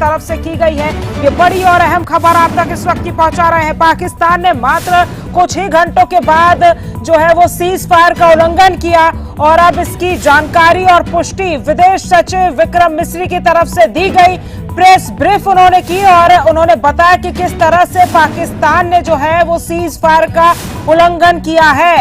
तरफ से की गई है। ये बड़ी और अहम खबर आप तक इस वक्त की पहुंचा रहे हैं। पाकिस्तान ने मात्र कुछ ही घंटों के बाद जो है वो सीज फायर का उल्लंघन किया और अब इसकी जानकारी और पुष्टि विदेश सचिव विक्रम मिस्री की तरफ से दी गई। प्रेस ब्रीफ उन्होंने की और उन्होंने बताया कि किस तरह से पाकिस्तान ने जो है वो सीज फायर का उल्लंघन किया है।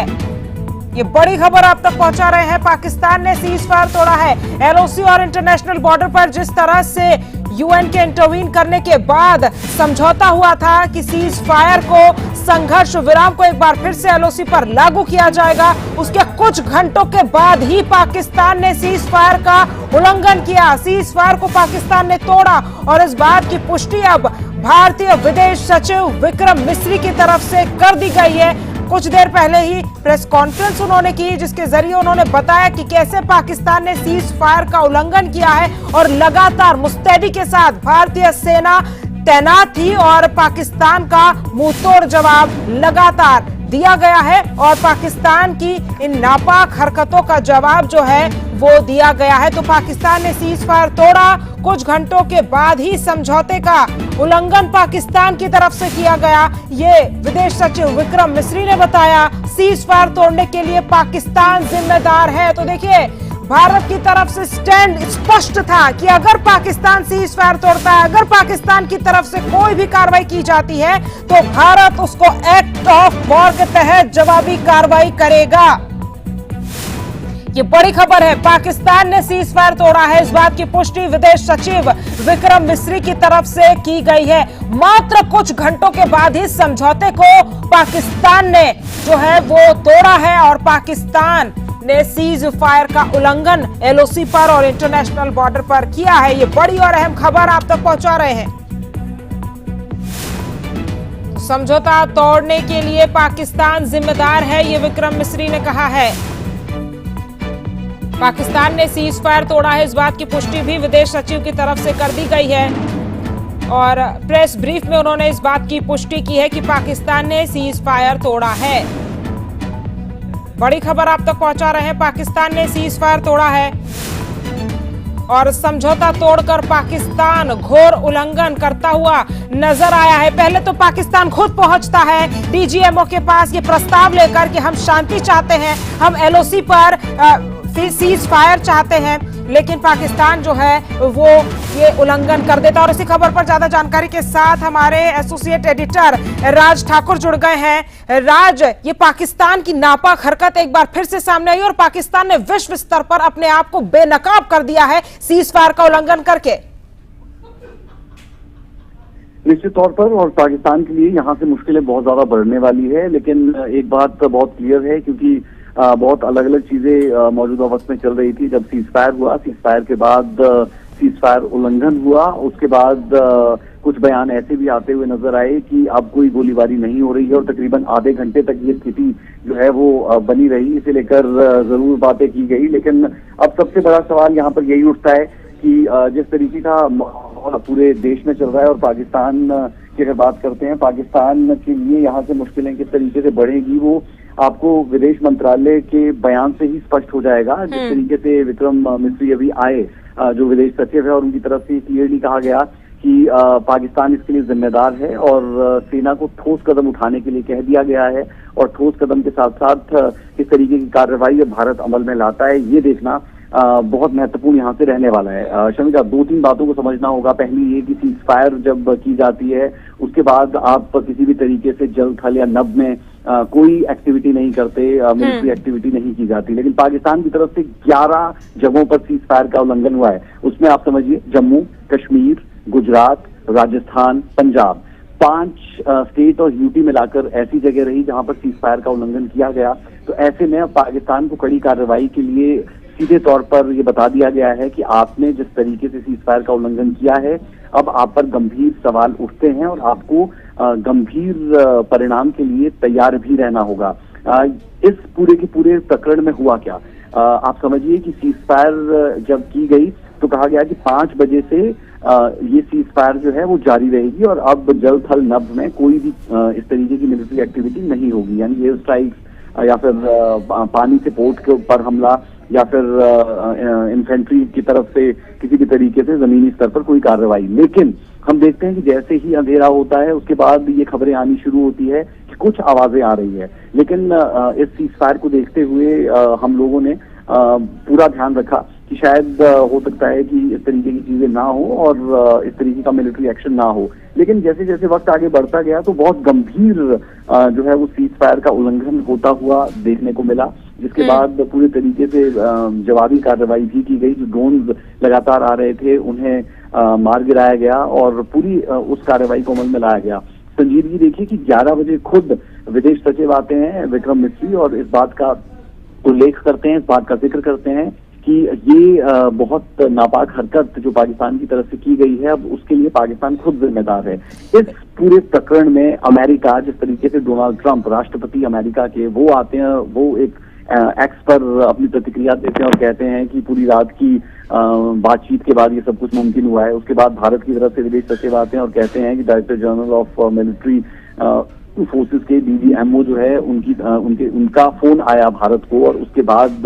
ये बड़ी खबर आप तक पहुंचा रहे हैं। पाकिस्तान ने सीज फायर तोड़ा है। एलओसी और इंटरनेशनल बॉर्डर पर जिस तरह से यूएन के इंटरवीन करने के बाद समझौता हुआ था कि सीज फायर को, संघर्ष विराम को एक बार फिर से एलओसी पर लागू किया जाएगा, उसके कुछ घंटों के बाद ही पाकिस्तान ने सीज फायर का उल्लंघन किया। सीज फायर को पाकिस्तान ने तोड़ा और इस बात की पुष्टि अब भारतीय विदेश सचिव विक्रम मिस्री की तरफ से कर दी गई है। कुछ देर पहले ही प्रेस कॉन्फ्रेंस उन्होंने की जिसके जरिए उन्होंने बताया कि कैसे पाकिस्तान ने सीज फायर का उल्लंघन किया है और लगातार मुस्तैदी के साथ भारतीय सेना तैनात थी और पाकिस्तान का मुंहतोड़ जवाब लगातार दिया गया है और पाकिस्तान की इन नापाक हरकतों का जवाब जो है वो दिया गया है। तो पाकिस्तान ने सीज फायर तोड़ा, कुछ घंटों के बाद ही समझौते का उल्लंघन पाकिस्तान की तरफ से किया गया। ये विदेश सचिव विक्रम मिस्री ने बताया। सीज फायर तोड़ने के लिए पाकिस्तान जिम्मेदार है। तो देखिए, भारत की तरफ से स्टैंड स्पष्ट था कि अगर पाकिस्तान सीज फायर तोड़ता है, अगर पाकिस्तान की तरफ से कोई भी कार्रवाई की जाती है तो भारत उसको एक्ट ऑफ वॉर के तहत जवाबी कार्रवाई करेगा। ये बड़ी खबर है। पाकिस्तान ने सीज फायर तोड़ा है, इस बात की पुष्टि विदेश सचिव विक्रम मिस्री की तरफ से की गई है। मात्र कुछ घंटों के बाद ही समझौते को पाकिस्तान ने जो है वो तोड़ा है और पाकिस्तान ने सीज फायर का उल्लंघन एलओसी पर और इंटरनेशनल बॉर्डर पर किया है। ये बड़ी और अहम खबर आप तक पहुंचा रहे हैं। समझौता तोड़ने के लिए पाकिस्तान जिम्मेदार है, ये विक्रम मिस्री ने कहा है। पाकिस्तान ने सीज फायर तोड़ा है, इस बात की पुष्टि भी विदेश सचिव की तरफ से कर दी गई है और प्रेस ब्रीफ में उन्होंने इस बात की पुष्टि की है कि पाकिस्तान ने सीज फायर तोड़ा है। बड़ी खबर आप तक पहुंचा रहे हैं। पाकिस्तान ने सीज फायर तोड़ा है और समझौता तोड़कर पाकिस्तान घोर उल्लंघन करता हुआ नजर आया है। पहले तो पाकिस्तान खुद पहुंचता है डीजीएमओ के पास ये प्रस्ताव लेकर कि हम शांति चाहते हैं, हम एलओसी पर सीज फायर चाहते हैं, लेकिन पाकिस्तान जो है वो ये उल्लंघन कर देता। और इसी खबर पर ज्यादा जानकारी के साथ हमारे एसोसिएट एडिटर राज ठाकुर जुड़ गए हैं। राज, ये पाकिस्तान की नापाक हरकत एक बार फिर से सामने आई और पाकिस्तान ने विश्व स्तर पर अपने आप को बेनकाब कर दिया है सीज फायर का उल्लंघन करके। निश्चित तौर पर और पाकिस्तान के लिए यहाँ से मुश्किलें बहुत ज्यादा बढ़ने वाली है, लेकिन एक बात बहुत क्लियर है क्योंकि बहुत अलग अलग चीजें मौजूदा वक्त में चल रही थी। जब सीज फायर हुआ, सीज फायर के बाद सीज फायर उल्लंघन हुआ, उसके बाद कुछ बयान ऐसे भी आते हुए नजर आए कि अब कोई गोलीबारी नहीं हो रही है और तकरीबन आधे घंटे तक ये स्थिति जो है वो बनी रही। इसे लेकर जरूर बातें की गई, लेकिन अब सबसे बड़ा सवाल यहाँ पर यही उठता है कि जिस तरीके का पूरे देश में चल रहा है और पाकिस्तान की अगर बात करते हैं, पाकिस्तान के लिए यहाँ से मुश्किलें किस तरीके से बढ़ेगी वो आपको विदेश मंत्रालय के बयान से ही स्पष्ट हो जाएगा। जिस तरीके से विक्रम मिस्री अभी आए, जो विदेश सचिव है, और उनकी तरफ से क्लियरली कहा गया कि पाकिस्तान इसके लिए जिम्मेदार है और सेना को ठोस कदम उठाने के लिए कह दिया गया है और ठोस कदम के साथ साथ किस तरीके की कार्रवाई भारत अमल में लाता है ये देखना बहुत महत्वपूर्ण यहाँ से रहने वाला है। शमिका, दो तीन बातों को समझना होगा। पहली ये कि सीज फायर जब की जाती है उसके बाद आप किसी भी तरीके से जल, थल या नभ में कोई एक्टिविटी नहीं करते, मिलिट्री एक्टिविटी नहीं की जाती, लेकिन पाकिस्तान की तरफ से 11 जगहों पर सीज फायर का उल्लंघन हुआ है। उसमें आप समझिए जम्मू कश्मीर, गुजरात, राजस्थान, पंजाब, 5 स्टेट और यूटी मिलाकर ऐसी जगह रही जहां पर सीज फायर का उल्लंघन किया गया। तो ऐसे में पाकिस्तान को कड़ी कार्रवाई के लिए सीधे तौर पर ये बता दिया गया है कि आपने जिस तरीके से सीज फायर का उल्लंघन किया है, अब आप पर गंभीर सवाल उठते हैं और आपको गंभीर परिणाम के लिए तैयार भी रहना होगा। इस पूरे के पूरे प्रकरण में हुआ क्या, आप समझिए कि सीज फायर जब की गई तो कहा गया कि 5 बजे से ये सीज फायर जो है वो जारी रहेगी और अब जल, थल, नभ में कोई भी इस तरीके की मिलिट्री एक्टिविटी नहीं होगी, यानी एयर स्ट्राइक्स या फिर पानी से पोर्ट के ऊपर हमला, या फिर इन्फेंट्री की तरफ से किसी भी तरीके से जमीनी स्तर पर कोई कार्रवाई। लेकिन हम देखते हैं कि जैसे ही अंधेरा होता है उसके बाद ये खबरें आनी शुरू होती है कि कुछ आवाजें आ रही है। लेकिन इस सीज फायर को देखते हुए हम लोगों ने पूरा ध्यान रखा कि शायद हो सकता है कि इस तरीके की चीजें ना हो और इस तरीके का मिलिट्री एक्शन ना हो। लेकिन जैसे जैसे वक्त आगे बढ़ता गया तो बहुत गंभीर जो है वो सीज फायर का उल्लंघन होता हुआ देखने को मिला, जिसके बाद पूरी तरीके से जवाबी कार्रवाई भी की गई। जो ड्रोन लगातार आ रहे थे उन्हें मार गिराया गया और पूरी उस कार्रवाई को अमल में लाया गया। संजीदगी देखिए कि 11 बजे खुद विदेश सचिव आते हैं विक्रम मिस्री और इस बात का उल्लेख करते हैं, इस बात का जिक्र करते हैं कि ये बहुत नापाक हरकत जो पाकिस्तान की तरफ से की गई है, अब उसके लिए पाकिस्तान खुद जिम्मेदार है। इस पूरे प्रकरण में अमेरिका, जिस तरीके से डोनाल्ड ट्रंप राष्ट्रपति अमेरिका के वो आते हैं, वो एक एक्स पर अपनी प्रतिक्रिया देते हैं और कहते हैं कि पूरी रात की बातचीत के बाद ये सब कुछ मुमकिन हुआ है। उसके बाद भारत की तरफ से विदेश सचिव आते हैं और कहते हैं कि director general of military forces के DGMO जो है उनका फोन आया भारत को और उसके बाद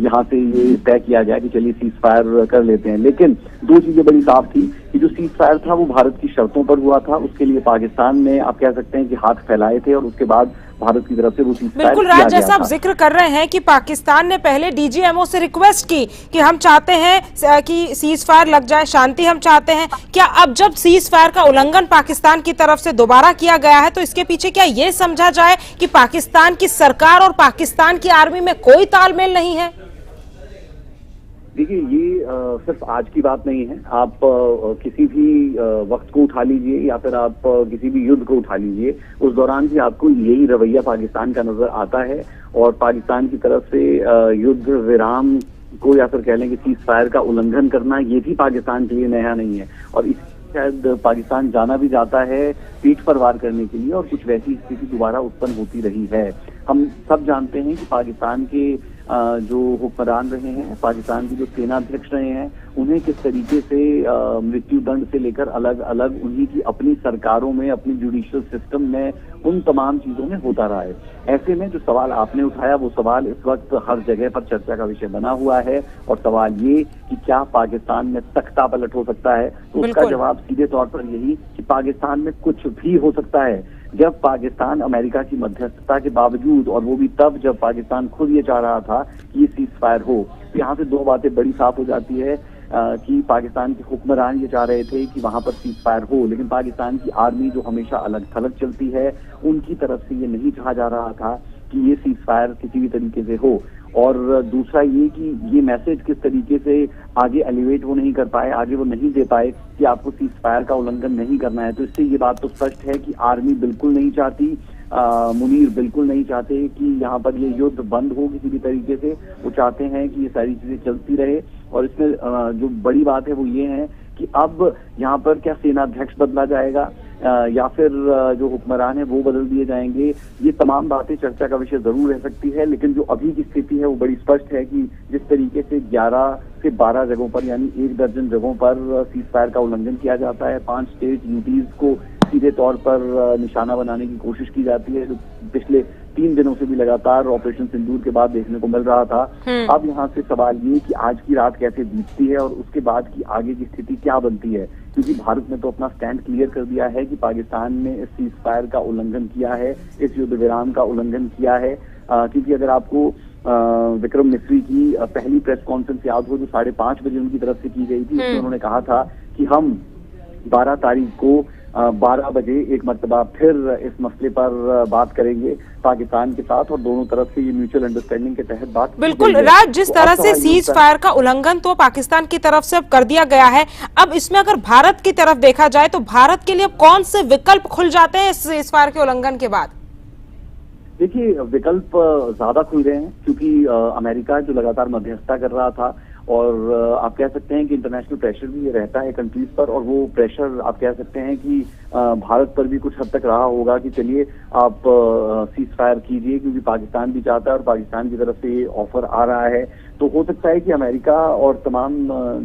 यहाँ से ये तय किया गया कि चलिए सीज फायर कर लेते हैं। लेकिन दो चीजें बड़ी साफ थी कि जो सीज फायर था वो भारत की शर्तों पर हुआ था, उसके लिए पाकिस्तान ने आप कह सकते हैं कि हाथ फैलाए थे और उसके बाद भारत की तरफ से वो सीज फायर बिल्कुल किया राज, गया जैसा आप था। जिक्र कर रहे हैं कि पाकिस्तान ने पहले DGMO से रिक्वेस्ट की कि हम चाहते हैं कि सीज फायर लग जाए, शांति हम चाहते हैं। क्या अब जब सीज फायर का उल्लंघन पाकिस्तान की तरफ से दोबारा किया गया है तो इसके पीछे क्या ये समझा जाए कि पाकिस्तान की सरकार और पाकिस्तान की आर्मी में कोई तालमेल नहीं है? देखिए ये सिर्फ आज की बात नहीं है। आप किसी भी वक्त को उठा लीजिए या फिर आप किसी भी युद्ध को उठा लीजिए, उस दौरान भी आपको यही रवैया पाकिस्तान का नजर आता है और पाकिस्तान की तरफ से युद्ध विराम को या फिर कह लें कि सीज फायर का उल्लंघन करना ये भी पाकिस्तान के लिए नया नहीं है और इस शायद पाकिस्तान जाना भी जाता है पीठ पर वार करने के लिए और कुछ वैसी स्थिति दोबारा उत्पन्न होती रही है। हम सब जानते हैं कि पाकिस्तान के जो हुक्मरान रहे हैं, पाकिस्तान के जो सेनाध्यक्ष रहे हैं, उन्हें किस तरीके से मृत्यु दंड से लेकर अलग अलग उन्हीं की अपनी सरकारों में, अपनी जुडिशियल सिस्टम में, उन तमाम चीजों में होता रहा है। ऐसे में जो सवाल आपने उठाया वो सवाल इस वक्त हर जगह पर चर्चा का विषय बना हुआ है और सवाल ये कि क्या पाकिस्तान में तख्ता पलट हो सकता है, तो उसका जवाब सीधे तौर पर यही कि पाकिस्तान में कुछ भी हो सकता है। जब पाकिस्तान अमेरिका की मध्यस्थता के बावजूद, और वो भी तब जब पाकिस्तान खुद ये चाह रहा था कि ये सीज फायर हो, तो यहाँ से दो बातें बड़ी साफ हो जाती है कि पाकिस्तान के हुक्मरान ये चाह रहे थे कि वहां पर सीज फायर हो, लेकिन पाकिस्तान की आर्मी जो हमेशा अलग थलग चलती है, उनकी तरफ से ये नहीं चाहा जा रहा था कि ये सीज फायर किसी भी तरीके से हो। और दूसरा ये कि ये मैसेज किस तरीके से आगे एलिवेट वो नहीं कर पाए, आगे वो नहीं दे पाए कि आपको सीज फायर का उल्लंघन नहीं करना है। तो इससे ये बात तो स्पष्ट है कि आर्मी बिल्कुल नहीं चाहती, मुनीर बिल्कुल नहीं चाहते कि यहाँ पर ये युद्ध बंद हो किसी भी तरीके से। वो चाहते हैं कि ये सारी चीजें चलती रहे और इसमें जो बड़ी बात है वो ये है कि अब यहाँ पर क्या सेनाध्यक्ष बदला जाएगा या फिर जो हुक्मरान है वो बदल दिए जाएंगे, ये तमाम बातें चर्चा का विषय जरूर रह सकती है। लेकिन जो अभी की स्थिति है वो बड़ी स्पष्ट है कि जिस तरीके से 11 से 12 जगहों पर यानी 1 दर्जन जगहों पर सीज फायर का उल्लंघन किया जाता है, 5 स्टेट यूटीज को सीधे तौर पर निशाना बनाने की कोशिश की जाती है, जो पिछले 3 दिनों से भी लगातार ऑपरेशन सिंदूर के बाद देखने को मिल रहा था। अब यहाँ से सवाल ये कि आज की रात कैसे बीतती है और उसके बाद की आगे की स्थिति क्या बनती है, क्योंकि भारत ने तो अपना स्टैंड क्लियर कर दिया है कि पाकिस्तान ने इस सीज फायर का उल्लंघन किया है, इस युद्ध विराम का उल्लंघन किया है। क्योंकि अगर आपको विक्रम मिस्री की पहली प्रेस कॉन्फ्रेंस याद हो जो 5:30 बजे उनकी तरफ से की गई थी, उसमें उन्होंने कहा था कि हम 12 तारीख को 12 बजे एक मर्तबा फिर इस मसले पर बात करेंगे पाकिस्तान के साथ और दोनों तरफ से ये म्यूचुअल अंडरस्टैंडिंग के तहत बात। बिल्कुल राज, जिस तरह से सीज फायर का उल्लंघन तो पाकिस्तान की तरफ से अब कर दिया गया है, अब इसमें अगर भारत की तरफ देखा जाए तो भारत के लिए अब कौन से विकल्प खुल जाते हैं इस सीज फायर के उल्लंघन के बाद? देखिए विकल्प ज्यादा खुल गए हैं क्योंकि अमेरिका जो लगातार मध्यस्थता कर रहा था और आप कह सकते हैं कि इंटरनेशनल प्रेशर भी ये रहता है कंट्रीज पर, और वो प्रेशर आप कह सकते हैं कि भारत पर भी कुछ हद तक रहा होगा कि चलिए आप सीज फायर कीजिए, क्योंकि पाकिस्तान भी चाहता है और पाकिस्तान की तरफ से ये ऑफर आ रहा है। तो हो सकता है कि अमेरिका और तमाम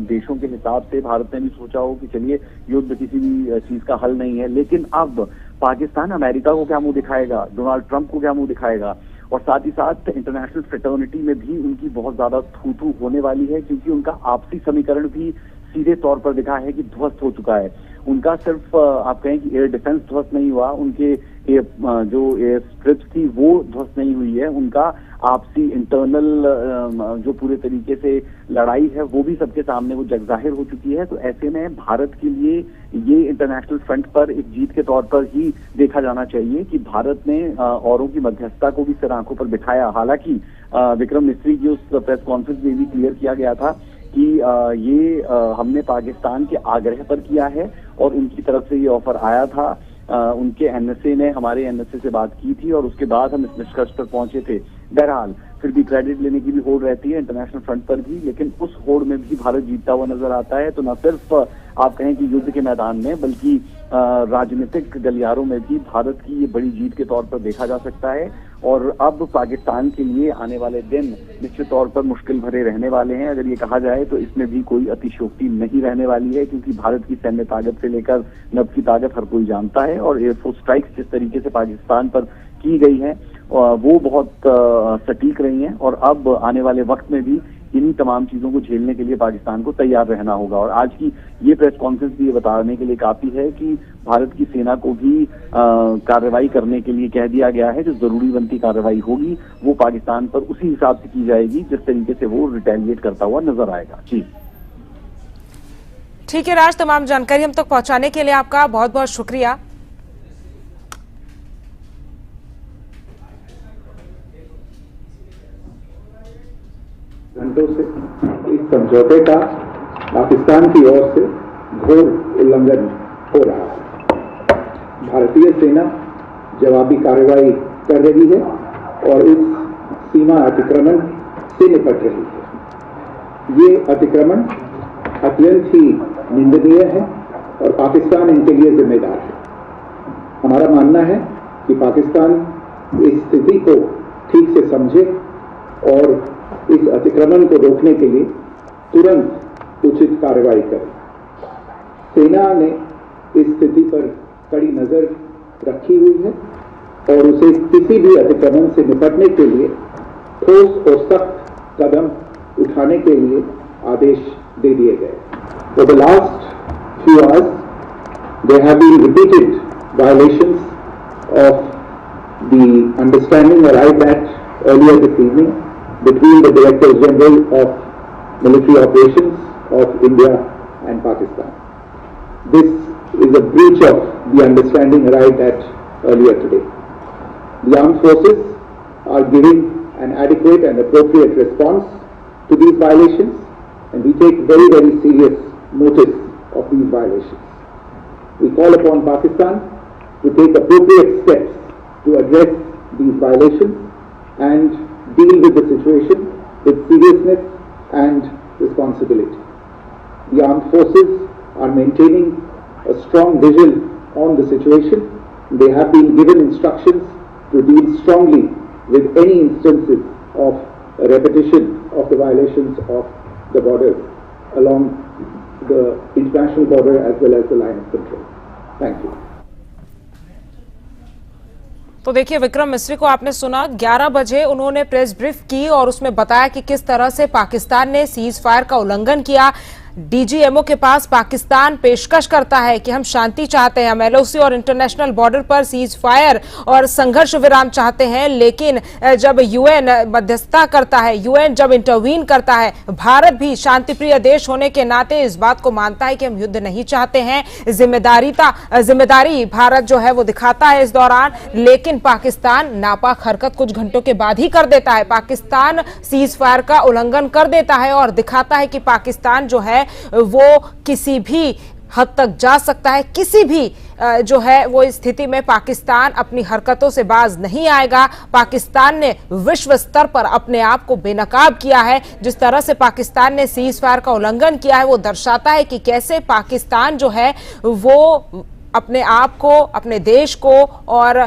देशों के हिसाब से भारत ने भी सोचा हो कि चलिए युद्ध किसी भी चीज का हल नहीं है, लेकिन अब पाकिस्तान अमेरिका को क्या मुंह दिखाएगा, डोनाल्ड ट्रंप को क्या मुंह दिखाएगा, और साथ ही साथ इंटरनेशनल फ्रेटर्निटी में भी उनकी बहुत ज्यादा थू होने वाली है, क्योंकि उनका आपसी समीकरण भी सीधे तौर पर दिखा है कि ध्वस्त हो चुका है। उनका सिर्फ आप कहें कि एयर डिफेंस ध्वस्त नहीं हुआ, उनके जो एयर स्ट्रिप्स थी वो ध्वस्त नहीं हुई है, उनका आपसी इंटरनल जो पूरे तरीके से लड़ाई है वो भी सबके सामने वो जग जाहिर हो चुकी है। तो ऐसे में भारत के लिए ये इंटरनेशनल फ्रंट पर एक जीत के तौर पर ही देखा जाना चाहिए कि भारत ने औरों की मध्यस्थता को भी सिर आंखों पर बिठाया। हालांकि विक्रम मिस्री की उस प्रेस कॉन्फ्रेंस में भी क्लियर किया गया था कि ये हमने पाकिस्तान के आग्रह पर किया है और उनकी तरफ से ये ऑफर आया था। उनके एनएसए ने हमारे एनएसए से बात की थी और उसके बाद हम इस निष्कर्ष पर पहुंचे थे। बहरहाल फिर भी क्रेडिट लेने की भी होड़ रहती है इंटरनेशनल फ्रंट पर भी, लेकिन उस होड़ में भी भारत जीतता हुआ नजर आता है। तो न सिर्फ आप कहें कि युद्ध के मैदान में बल्कि राजनीतिक गलियारों में भी भारत की ये बड़ी जीत के तौर पर देखा जा सकता है। और अब पाकिस्तान के लिए आने वाले दिन निश्चित तौर पर मुश्किल भरे रहने वाले हैं। अगर ये कहा जाए तो इसमें भी कोई अतिशयोक्ति नहीं रहने वाली है, क्योंकि भारत की सैन्य ताकत से लेकर नभ की ताकत हर कोई जानता है और एयरफोर्स स्ट्राइक्स जिस तरीके से पाकिस्तान पर की गई हैं वो बहुत सटीक रही हैं। और अब आने वाले वक्त में भी इन्हीं तमाम चीजों को झेलने के लिए पाकिस्तान को तैयार रहना होगा। और आज की ये प्रेस कॉन्फ्रेंस भी ये बताने के लिए काफी है कि भारत की सेना को भी कार्रवाई करने के लिए कह दिया गया है। जो जरूरी बनती कार्रवाई होगी वो पाकिस्तान पर उसी हिसाब से की जाएगी जिस तरीके से वो रिटेलिएट करता हुआ नजर आएगा। जी ठीक है राज, तमाम जानकारी हम तक पहुंचाने के लिए आपका बहुत बहुत शुक्रिया। घंटों से इस समझौते का पाकिस्तान की ओर से घोर उल्लंघन हो रहा है। भारतीय सेना जवाबी कार्रवाई कर रही है और इस सीमा अतिक्रमण से निपट रही है। ये अतिक्रमण अत्यंत ही निंदनीय है और पाकिस्तान इनके लिए जिम्मेदार है। हमारा मानना है कि पाकिस्तान इस स्थिति को ठीक से समझे और इस अतिक्रमण को रोकने के लिए तुरंत उचित कार्रवाई करे। सेना ने इस स्थिति पर कड़ी नजर रखी हुई है और उसे किसी भी अतिक्रमण से निपटने के लिए ठोस और सख्त कदम उठाने के लिए आदेश दे दिए गए। For the last few hours, there have been repeated violations of the understanding arrived at earlier this evening between the Directors General of Military Operations of India and Pakistan. This is a breach of the understanding arrived at earlier today. The armed forces are giving an adequate and appropriate response to these violations, and we take very, very serious notice of these violations. We call upon Pakistan to take appropriate steps to address these violations and deal with the situation with seriousness and responsibility. The armed forces are maintaining a strong vision on the situation. They have been given instructions to deal strongly with any instances of a repetition of the violations of the borders along the international border as well as the line of control. Thank you. तो देखिए विक्रम मिस्री को आपने सुना, 11 बजे उन्होंने press brief की और उसमें बताया कि किस तरह से पाकिस्तान ने सीज फायर का उल्लंघन किया। डीजीएमओ के पास पाकिस्तान पेशकश करता है कि हम शांति चाहते हैं, हम एलओसी और इंटरनेशनल बॉर्डर पर सीज फायर और संघर्ष विराम चाहते हैं, लेकिन जब यूएन मध्यस्थता करता है, यूएन जब इंटरवीन करता है, भारत भी शांतिप्रिय देश होने के नाते इस बात को मानता है कि हम युद्ध नहीं चाहते हैं। जिम्मेदारी भारत जो है वो दिखाता है इस दौरान, लेकिन पाकिस्तान नापाक हरकत कुछ घंटों के बाद ही कर देता है। पाकिस्तान सीज फायर का उल्लंघन कर देता है और दिखाता है कि पाकिस्तान जो है वो किसी भी हद तक जा सकता है, किसी भी जो है वो स्थिति में पाकिस्तान अपनी हरकतों से बाज नहीं आएगा। पाकिस्तान ने विश्व स्तर पर अपने आप को बेनकाब किया है। जिस तरह से पाकिस्तान ने सीज फायर का उल्लंघन किया है वो दर्शाता है कि कैसे पाकिस्तान जो है वो अपने आप को, अपने देश को और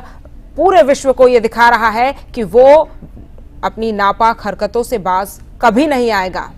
पूरे विश्व को ये दिखा रहा है कि वो अपनी नापाक हरकतों से बाज कभी नहीं आएगा।